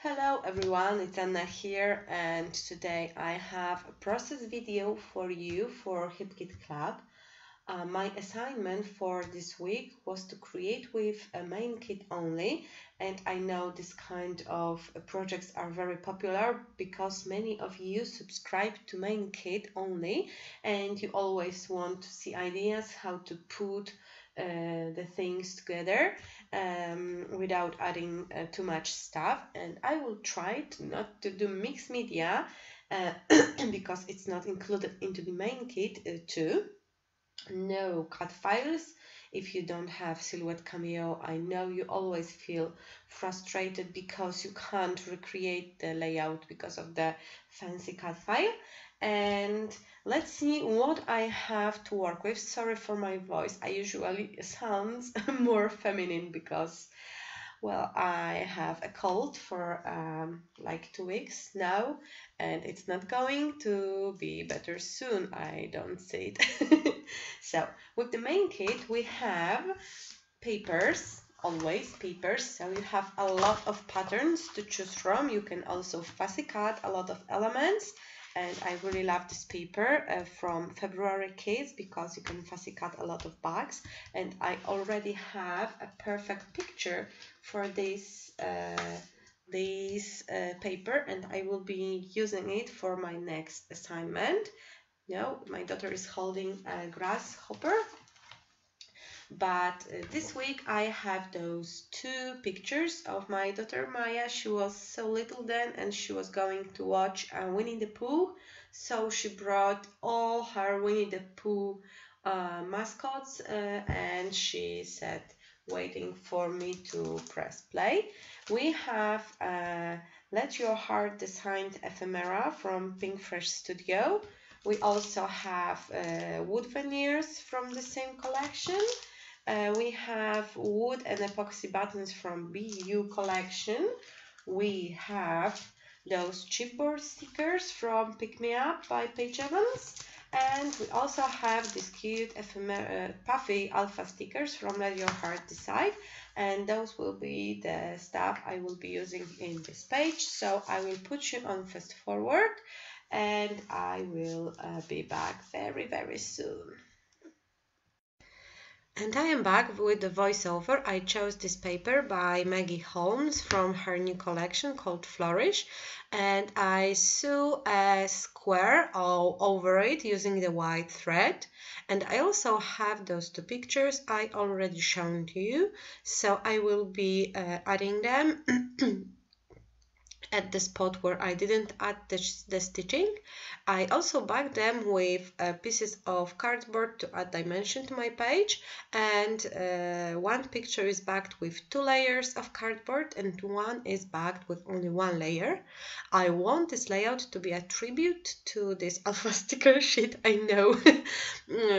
Hello everyone, it's Anna here, and today I have a process video for you for HipKit Club. My assignment for this week was to create with a main kit only, and I know this kind of projects are very popular because many of you subscribe to main kit only and you always want to see ideas how to put the things together without adding too much stuff. And I will try not to do mixed media because it's not included into the main kit too. No cut files. If you don't have Silhouette Cameo, I know you always feel frustrated because you can't recreate the layout because of the fancy cut file. And let's see what I have to work with. Sorry for my voice. I usually sounds more feminine because, well, I have a cold for like 2 weeks now, and it's not going to be better soon. I don't see it. So with the main kit, we have papers, always papers. So you have a lot of patterns to choose from. You can also fussy cut a lot of elements. And I really love this paper from February kits because you can fussy cut a lot of bags. And I already have a perfect picture for this paper, and I will be using it for my next assignment. No, my daughter is holding a grasshopper. But this week I have those two pictures of my daughter Maya. She was so little then and she was going to watch Winnie the Pooh. So she brought all her Winnie the Pooh mascots and she said, waiting for me to press play. We have Let Your Heart Designed ephemera from Pink Fresh Studio. We also have wood veneers from the same collection. We have wood and epoxy buttons from BU collection. We have those chipboard stickers from Pick Me Up by Paige Evans. And we also have these cute puffy alpha stickers from Let Your Heart Decide. And those will be the stuff I will be using in this page. So I will put you on fast forward and I will be back very, very soon. And I am back with the voiceover. I chose this paper by Maggie Holmes from her new collection called Flourish, and I sew a square all over it using the white thread. And I also have those two pictures I already shown to you, so I will be adding them at the spot where I didn't add the stitching. I also backed them with pieces of cardboard to add dimension to my page, and one picture is backed with 2 layers of cardboard and one is backed with only 1 layer. I want this layout to be a tribute to this alpha sticker sheet. I know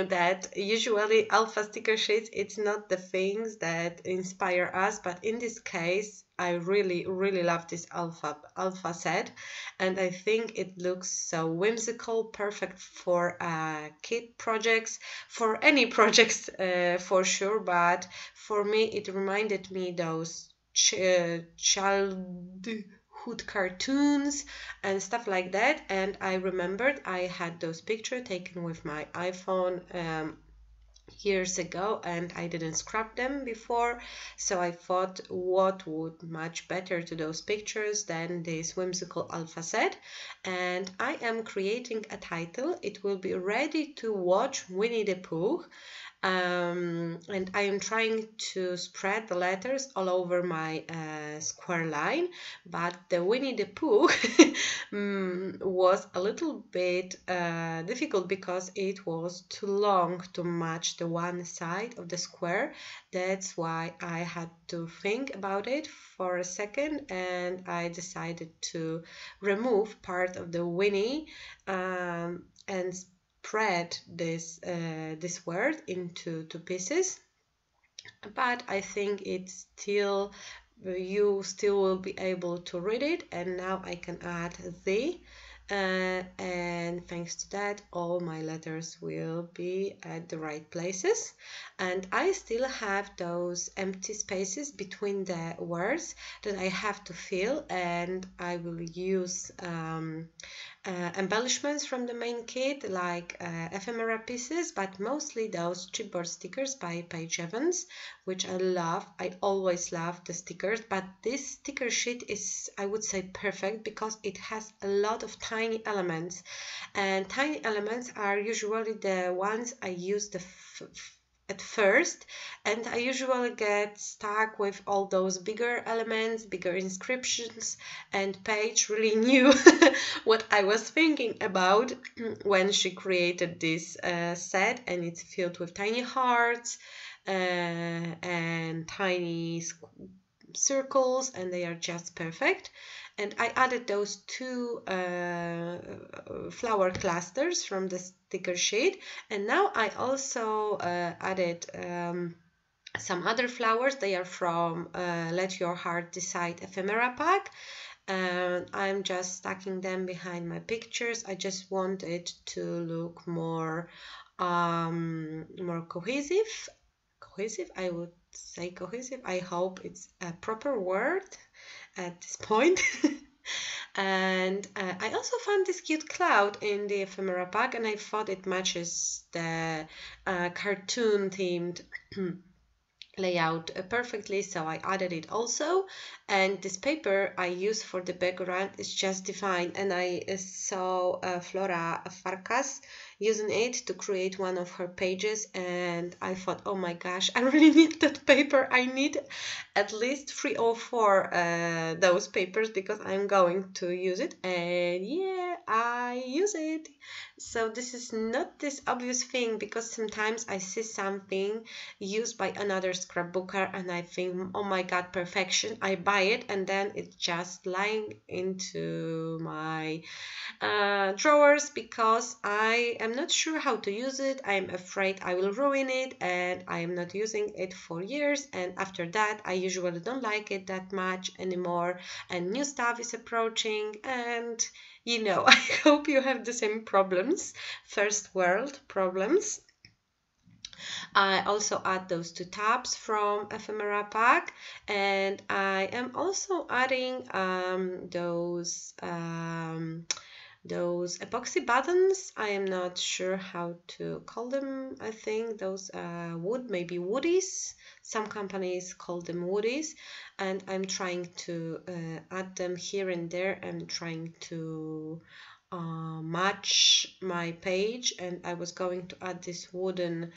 that usually alpha sticker sheets, it's not the things that inspire us, but in this case I really love this alpha set, and I think it looks so whimsical, perfect for kid projects, for any projects for sure, but for me it reminded me those childhood cartoons and stuff like that, and I remembered I had those pictures taken with my iPhone years ago and I didn't scrap them before, so I thought what would match better to those pictures than this whimsical alpha set. And I am creating a title. It will be Ready to Watch Winnie the Pooh, and I am trying to spread the letters all over my square line, but the Winnie the Pooh was a little bit difficult because it was too long to match the one side of the square. That's why I had to think about it for a second, and I decided to remove part of the Winnie and spread this word into 2 pieces, but I think it's still, you still will be able to read it. And now I can add the and thanks to that all my letters will be at the right places, and I still have those empty spaces between the words that I have to fill, and I will use embellishments from the main kit, like ephemera pieces, but mostly those chipboard stickers by Paige Evans, which I love. I always love the stickers, but this sticker sheet is, I would say, perfect because it has a lot of tiny elements, and tiny elements are usually the ones I use at first, and I usually get stuck with all those bigger elements, bigger inscriptions, and Paige really knew what I was thinking about when she created this set, and it's filled with tiny hearts and tiny circles, and they are just perfect. And I added those two flower clusters from the sticker sheet, and now I also added some other flowers. They are from Let Your Heart Decide ephemera pack, and I'm just stacking them behind my pictures. I just want it to look more more cohesive. I would say cohesive. I hope it's a proper word at this point. And I also found this cute cloud in the ephemera pack, and I thought it matches the cartoon themed layout perfectly, so I added it also. And this paper I use for the background is just divine, and I saw Flora Farkas using it to create one of her pages, and I thought, oh my gosh, I really need that paper. I need at least 3 or 4 those papers because I'm going to use it, and yeah, I use it. So this is not this obvious thing, because sometimes I see something used by another scrapbooker and I think, oh my god, perfection. I buy it and then it's just lying into my drawers because I am not sure how to use it. I'm afraid I will ruin it, and I am not using it for years, and after that I usually don't like it that much anymore, and new stuff is approaching, and you know, I hope you have the same problems, first world problems. I also add those 2 tabs from ephemera pack, and I am also adding those epoxy buttons. I am not sure how to call them. I think those maybe woodies. Some companies call them woodies, and I'm trying to add them here and there. I'm trying to match my page, and I was going to add this wooden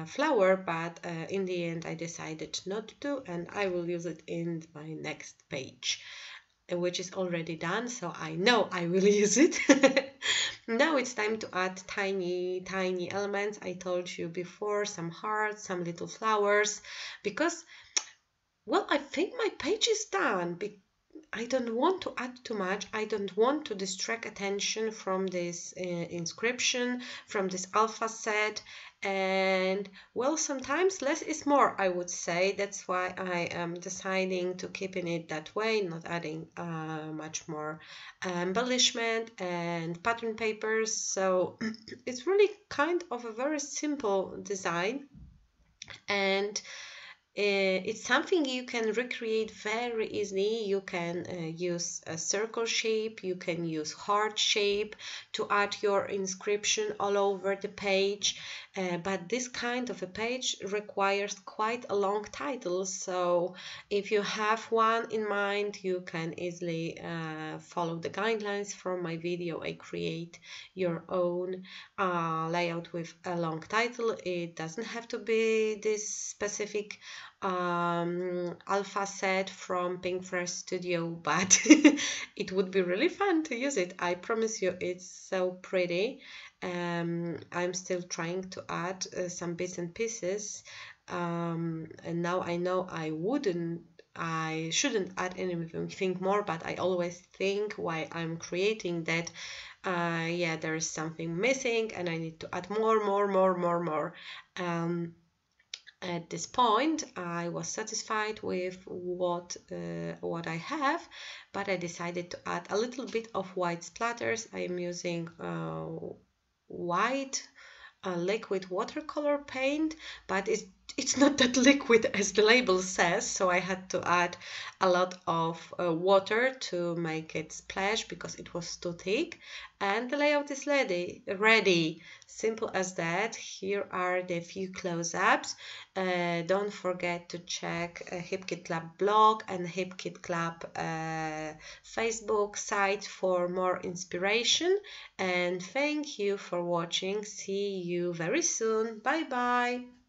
flower, but in the end I decided not to, and I will use it in my next page, which is already done, so I know I will use it. Now it's time to add tiny elements. I told you before, some hearts, some little flowers, because, well, I think my page is done. I don't want to add too much. I don't want to distract attention from this inscription, from this alpha set. And, well, sometimes less is more, I would say. That's why I am deciding to keeping it that way, not adding much more embellishment and pattern papers. So it's really kind of a very simple design, and it's something you can recreate very easily. You can use a circle shape, you can use heart shape to add your inscription all over the page, but this kind of a page requires quite a long title, so if you have one in mind, you can easily follow the guidelines from my video. I create your own layout with a long title. It doesn't have to be this specific alpha set from Pink Fresh Studio, but it would be really fun to use it. I promise you, it's so pretty. I'm still trying to add some bits and pieces, and now I know I shouldn't add anything more, but I always think while I'm creating that yeah, there is something missing and I need to add more. At this point, I was satisfied with what I have, but I decided to add a little bit of white splatters. I am using white liquid watercolor paint, but it's not that liquid as the label says, so I had to add a lot of water to make it splash because it was too thick. And the layout is ready. Simple as that. Here are the few close-ups. Don't forget to check HipKit Club blog and HipKit Club Facebook site for more inspiration. And thank you for watching. See you very soon. Bye bye.